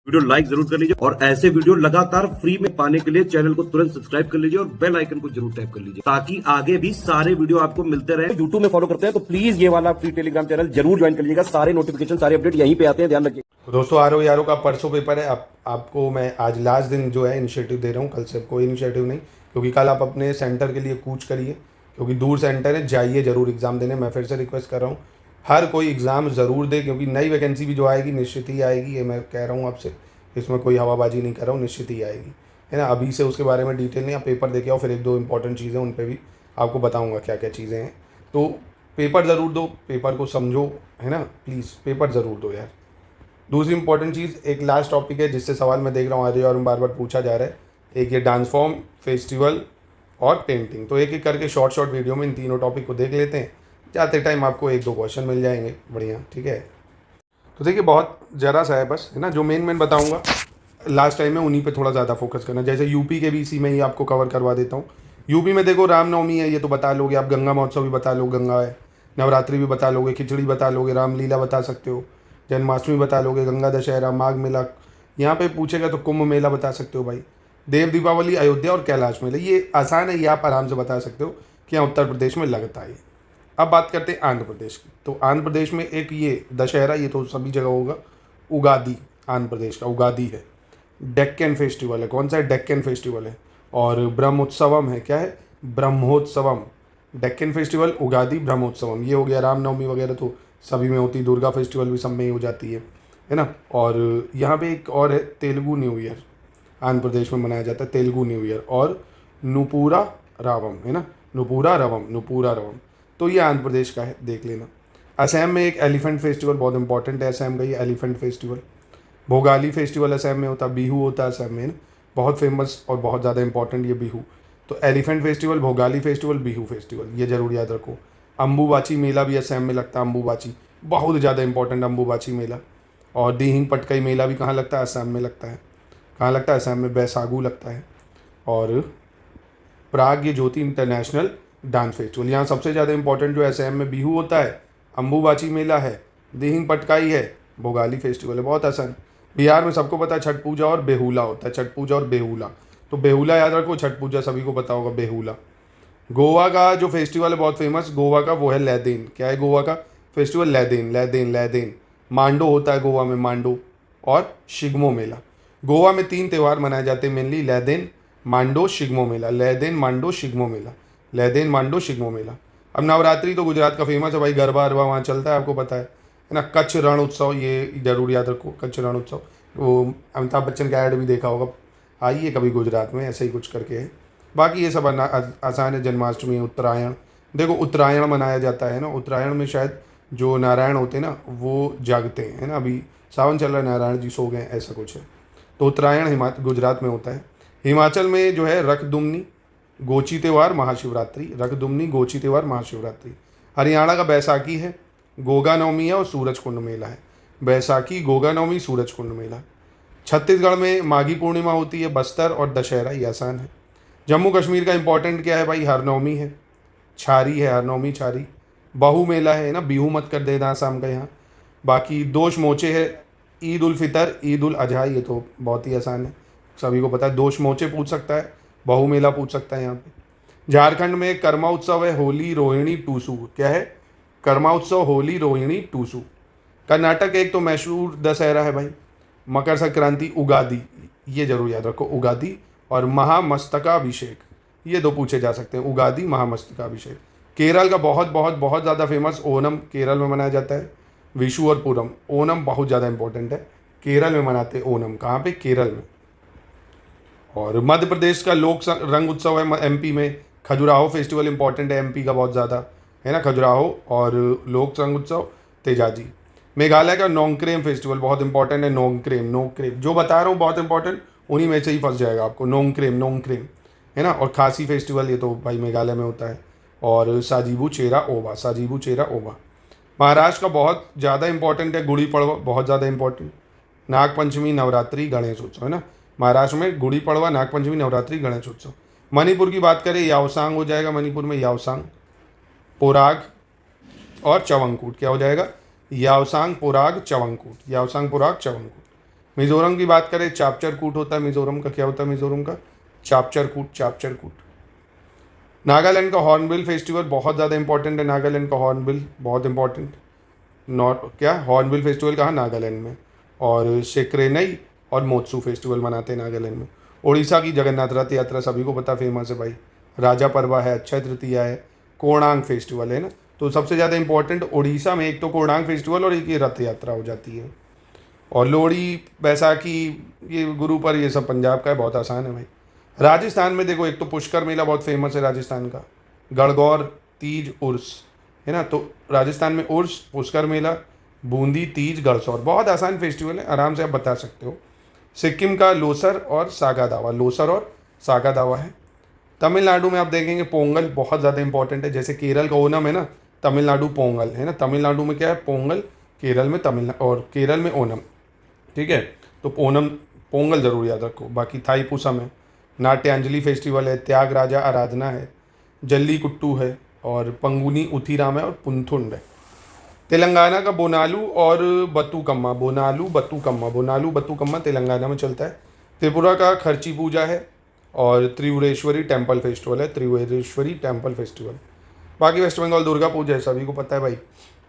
Video like जरूर कर लीजिए और ऐसे वीडियो लगातार फ्री में पाने के लिए चैनल को तुरंत सब्सक्राइब कर लीजिए और बेल आइकन को जरूर टैप कर लीजिए ताकि आगे भी सारे वीडियो आपको मिलते रहे। यूट्यूब में फॉलो करते हैं तो प्लीज ये वाला फ्री टेलीग्राम चैनल जरूर ज्वाइन कर लीजिएगा। सारे नोटिफिकेशन सारे अपडेट यहीं पे आते हैं, ध्यान रखिए। तो दोस्तों आरो यारों का परसों पेपर है। आपको मैं आज लास्ट दिन जो है इनिशिएटिव दे रहा हूँ। कल से कोई इनिशिएटिव नहीं, क्योंकि कल आप अपने सेंटर के लिए कूच करिए, क्योंकि दूर सेंटर है, जाइए ज़रूर एग्ज़ाम देने। मैं फिर से रिक्वेस्ट कर रहा हूँ, हर कोई एग्ज़ाम ज़रूर दे, क्योंकि नई वैकेंसी भी जो आएगी निश्चित ही आएगी। ये मैं कह रहा हूँ आपसे, इसमें कोई हवाबाजी नहीं कर रहा हूँ, निश्चित ही आएगी, है ना। अभी से उसके बारे में डिटेल नहीं, आप पेपर देके आओ, फिर एक दो इंपॉर्टेंट चीज़ें उन पर भी आपको बताऊँगा क्या क्या चीज़ें हैं। तो पेपर ज़रूर दो, पेपर को समझो, है ना, प्लीज़ पेपर ज़रूर दो यार। दूसरी इंपॉर्टेंट चीज़, एक लास्ट टॉपिक है जिससे सवाल मैं देख रहा हूँ आज और बार बार पूछा जा रहा है, एक ये डांस फॉर्म, फेस्टिवल और पेंटिंग। तो एक एक करके शॉर्ट वीडियो में इन तीनों टॉपिक को देख लेते हैं। जाते टाइम आपको एक दो क्वेश्चन मिल जाएंगे, बढ़िया, ठीक है। तो देखिए बहुत ज़रा सा है बस, है ना। जो मेन बताऊँगा लास्ट टाइम में उन्हीं पे थोड़ा ज़्यादा फोकस करना। जैसे यूपी के भी इसी में ही आपको कवर करवा देता हूँ। यूपी में देखो रामनवमी है, ये तो बता लोगे आप, गंगा महोत्सव भी बता लो, गंगा है, नवरात्रि भी बता लोगे, खिचड़ी बता लोगे, रामलीला बता सकते हो, जन्माष्टमी बता लोगे, गंगा दशहरा, माघ मेला। यहाँ पे पूछेगा तो कुंभ मेला बता सकते हो भाई, देव दीपावली, अयोध्या और कैलाश मेला। ये आसान है, ये आप आराम से बता सकते हो कि यहाँ उत्तर प्रदेश में लगता है। अब बात करते हैं आंध्र प्रदेश की। तो आंध्र प्रदेश में एक ये दशहरा, ये तो सभी जगह होगा। उगादी, आंध्र प्रदेश का उगादी है। डेक्कन फेस्टिवल है, कौन सा है, डेक्कन फेस्टिवल है। और ब्रह्मोत्सवम है, क्या है, ब्रह्मोत्सवम। डेक्कन फेस्टिवल, उगादी, ब्रह्मोत्सवम, ये हो गया। रामनवमी वगैरह तो सभी में होती, दुर्गा फेस्टिवल भी सब में ही हो जाती है ना। और यहाँ पे एक और है, तेलुगु न्यू ईयर, आंध्र प्रदेश में मनाया जाता है तेलुगु न्यू ईयर। और नुपूरा रावम, है ना, नुपूरा रवम, नुपूरा रवम। तो ये आंध्र प्रदेश का है, देख लेना। असम में एक एलिफेंट फेस्टिवल बहुत इंपॉर्टेंट है, असम का ये elephant festival. Bhogali festival Assam में होता है, बिहू होता है असम में, बहुत फेमस और बहुत ज़्यादा इंपॉर्टेंट ये बिहू। तो elephant festival, Bhogali festival, Bihu festival, ये जरूर याद रखो। अम्बुबाची मेला भी असम में लगता है, अम्बुबाची बहुत ज़्यादा इंपॉर्टेंट, अम्बुबाची मेला। और दीहिंग पटकई मेला भी कहाँ लगता है, असम में लगता है। कहाँ लगता है, असम में, बैसागु लगता है। और प्राग ज्योति इंटरनेशनल डांस फेस्टिवल, यहाँ सबसे ज़्यादा इंपॉर्टेंट जो है असम में बिहू होता है, अम्बुबाची मेला है, दीहिंग पटकाई है, भोगाली फेस्टिवल है, बहुत आसान। बिहार में सबको पता है छठ पूजा और बेहुला होता है, छठ पूजा और बेहुला। तो बेहुला याद रखो, छठ पूजा सभी को पता होगा, बेहुला। गोवा का जो फेस्टिवल है बहुत फेमस गोवा का, वो है लैदेन। क्या है गोवा का फेस्टिवल, लैदेन, लैदेन, लैदेन। मांडो होता है गोवा में, मांडो और शिग्मो मेला। गोवा में 3 त्यौहार मनाए जाते हैं मेनली, लैदेन, मांडो, शिग्मो मेला। लैदेन, मांडो, शिग्मो मेला, लैदेन, मांडो, शिग्मो मेला। अब नवरात्रि तो गुजरात का फेमस है भाई, गरबा अरबा वहाँ चलता है, आपको पता है ना। कच्छ रण उत्सव, ये जरूर याद रखो, कच्छ रण उत्सव। वो अमिताभ बच्चन का ऐड भी देखा होगा, आइए कभी गुजरात में, ऐसे ही कुछ करके है। बाकी ये सब आसान है। जन्माष्टमी, उत्तरायण, देखो उत्तरायण मनाया जाता है ना। उत्तरायण में शायद जो नारायण होते हैं ना वो जागते हैं, है ना। अभी सावन चल रहा है, नारायण जी सो गए, ऐसा कुछ है। तो उत्तरायण गुजरात में होता है। हिमाचल में जो है रखदुमनी, गोची त्यौहार, महाशिवरात्रि, रखदुमनी, गोची त्यौहार, महाशिवरात्रि। हरियाणा का बैसाखी है, गोगा नवमी है और सूरज कुंड मेला है। बैसाखी, गोगा नवमी, सूरज कुंड मेला। छत्तीसगढ़ में माघी पूर्णिमा होती है, बस्तर और दशहरा, ये आसान है। जम्मू कश्मीर का इंपॉर्टेंट क्या है भाई, हरनवमी है, छारी है, हरनवमी, छारी। बहु मेला है ना, बिहू मत कर देना आसाम का यहाँ। बाकी दोष मोचे है, ईद उल फितर, ईद उल अजहा, ये तो बहुत ही आसान है, सभी को पता है। दोष मोचे पूछ सकता है, बहु मेला पूछ सकता है यहाँ पे। झारखंड में कर्मा उत्सव है, होली, रोहिणी, टूसू। क्या है, कर्मा उत्सव, होली, रोहिणी, टूसू। कर्नाटक एक तो मशहूर दशहरा है भाई, मकर संक्रांति, उगादी, ये जरूर याद रखो, उगादी। और महामस्तकाभिषेक, ये दो पूछे जा सकते हैं, उगादी, महामस्तकाभिषेक। केरल का बहुत बहुत बहुत ज़्यादा फेमस ओनम, केरल में मनाया जाता है। विशु और पूरम, ओनम बहुत ज़्यादा इंपॉर्टेंट है, केरल में मनाते हैं ओनम। कहाँ पे, केरल में। और मध्य प्रदेश का लोक रंग उत्सव है एमपी में, खजुराहो फेस्टिवल इंपॉर्टेंट है एमपी का बहुत ज़्यादा, है ना, खजुराहो। और लोक रंग उत्सव तेजाजी। मेघालय का नोंगक्रेम फेस्टिवल बहुत इंपॉर्टेंट है, नोंगक्रेम, नोंगक्रेम जो बता रहा हूँ बहुत इंपॉर्टेंट, उन्हीं में से ही फंस जाएगा आपको, नोंगक्रेम, नोंगक्रेम, है ना। और खासी फेस्टिवल, ये तो भाई मेघालय में होता है। और साजीबू चेरा ओबा, साजीबू चेरा ओबा। महाराष्ट्र का बहुत ज़्यादा इंपॉर्टेंट है गुड़ी पड़वा, बहुत ज़्यादा इंपॉर्टेंट। नागपंचमी, नवरात्रि, गणेश उत्सव, है ना। महाराष्ट्र में गुड़ी पड़वा, नागपंचमी, नवरात्रि, गणेश उत्सव। मणिपुर की बात करें, यावसांग हो जाएगा मणिपुर में, यावसांग, पोराग और चवंगकूट। क्या हो जाएगा, यावसांग, पोराग, चवंगकूट, यावसांग, पोराग, चवंगकूट। मिजोरम की बात करें, चापचर कूट होता है मिजोरम का। क्या होता है मिजोरम का? चापचर कूट, चापचर कूट। नागालैंड का हॉर्नबिल फेस्टिवल बहुत ज़्यादा इंपॉर्टेंट है। नागालैंड का हॉर्नबिल बहुत इंपॉर्टेंट। नॉट क्या हॉर्नबिल फेस्टिवल कहाँ? नागालैंड में। और शेक्रेनई और मोत्सू फेस्टिवल मनाते हैं नागालैंड में। उड़ीसा की जगन्नाथ रथ यात्रा सभी को पता, फेमस है भाई। राजा पर्वा है, अक्षय तृतीया है, कोणांक फेस्टिवल है ना। तो सबसे ज़्यादा इंपॉर्टेंट उड़ीसा में एक तो कोणांक फेस्टिवल और एक ये रथ यात्रा हो जाती है। और लोहड़ी, बैसाखी, ये गुरु पर, ये सब पंजाब का है, बहुत आसान है भाई। राजस्थान में देखो, एक तो पुष्कर मेला बहुत फेमस है राजस्थान का, गणगौर, तीज, उर्स, है ना। तो राजस्थान में उर्स, पुष्कर मेला, बूंदी, तीज, गणसौर, बहुत आसान फेस्टिवल है, आराम से आप बता सकते हो। सिक्किम का लोसर और सागा दावा, लोसर और सागा दावा है। तमिलनाडु में आप देखेंगे पोंगल बहुत ज़्यादा इंपॉर्टेंट है। जैसे केरल का ओनम है ना, तमिलनाडु पोंगल है ना। तमिलनाडु में क्या है? पोंगल। केरल में और केरल में ओनम, ठीक है। तो ओनम, पोंगल जरूर याद रखो। बाकी थाईपुसम है, नाट्यांजलि फेस्टिवल है, त्यागराजा आराधना है, जल्लीकुट्टू है, और पंगुनी उथीराम है, और पुंथुंड है। तेलंगाना का बोनालू और बतुकम्मा, बोनालू बतुकम्मा, बोनालू बतुकम्मा तेलंगाना में चलता है। त्रिपुरा का खर्ची पूजा है, और त्रिपुरेश्वरी टेम्पल फेस्टिवल है, त्रिपुरेश्वरी टेम्पल फेस्टिवल। बाकी वेस्ट बंगाल दुर्गा पूजा है, सभी को पता है भाई।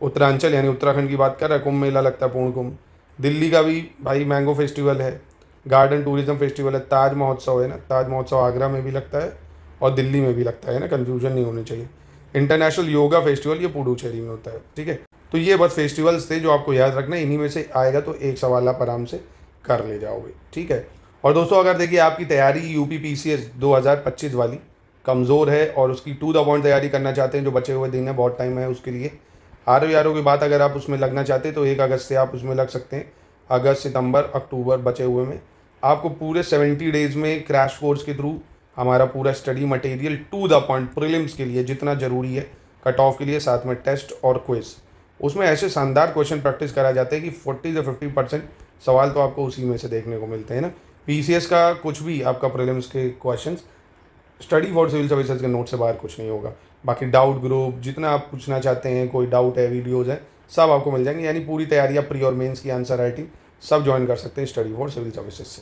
उत्तरांचल यानी उत्तराखंड की बात कर रहा है, कुंभ मेला लगता है, पूर्ण कुंभ। दिल्ली का भी भाई मैंगो फेस्टिवल है, गार्डन टूरिज्म फेस्टिवल है, ताज महोत्सव है ना। ताज महोत्सव आगरा में भी लगता है और दिल्ली में भी लगता है ना, कन्फ्यूजन नहीं होनी चाहिए। इंटरनेशनल योगा फेस्टिवल ये पुडुचेरी में होता है, ठीक है। तो ये बस फेस्टिवल्स थे जो आपको याद रखना है। इन्हीं में से आएगा तो एक सवाल आप आराम से कर ले जाओगे, ठीक है। और दोस्तों, अगर देखिए आपकी तैयारी यूपी पीसीएस 2025 वाली कमज़ोर है और उसकी टू द पॉइंट तैयारी करना चाहते हैं, जो बचे हुए दिन है, बहुत टाइम है उसके लिए, RO की बात अगर आप उसमें लगना चाहते हैं तो 1 अगस्त से आप उसमें लग सकते हैं। अगस्त, सितंबर, अक्टूबर बचे हुए में आपको पूरे 70 डेज़ में क्रैश कोर्स के थ्रू हमारा पूरा study material to the point prelims के लिए जितना ज़रूरी है, कट ऑफ के लिए, साथ में टेस्ट और क्विज, उसमें ऐसे शानदार क्वेश्चन प्रैक्टिस करा जाते हैं कि 40 से 50% सवाल तो आपको उसी में से देखने को मिलते हैं ना। पीसीएस का कुछ भी आपका प्रीलिम्स के questions study for civil services के नोट से बाहर कुछ नहीं होगा। बाकी डाउट ग्रुप, जितना आप पूछना चाहते हैं, कोई डाउट है, वीडियोज़ हैं, सब आपको मिल जाएंगे। यानी पूरी तैयारी आप प्री और मेंस की आंसर राइटिंग सब ज्वाइन कर सकते हैं स्टडी फॉर सिविल सर्विसेज से।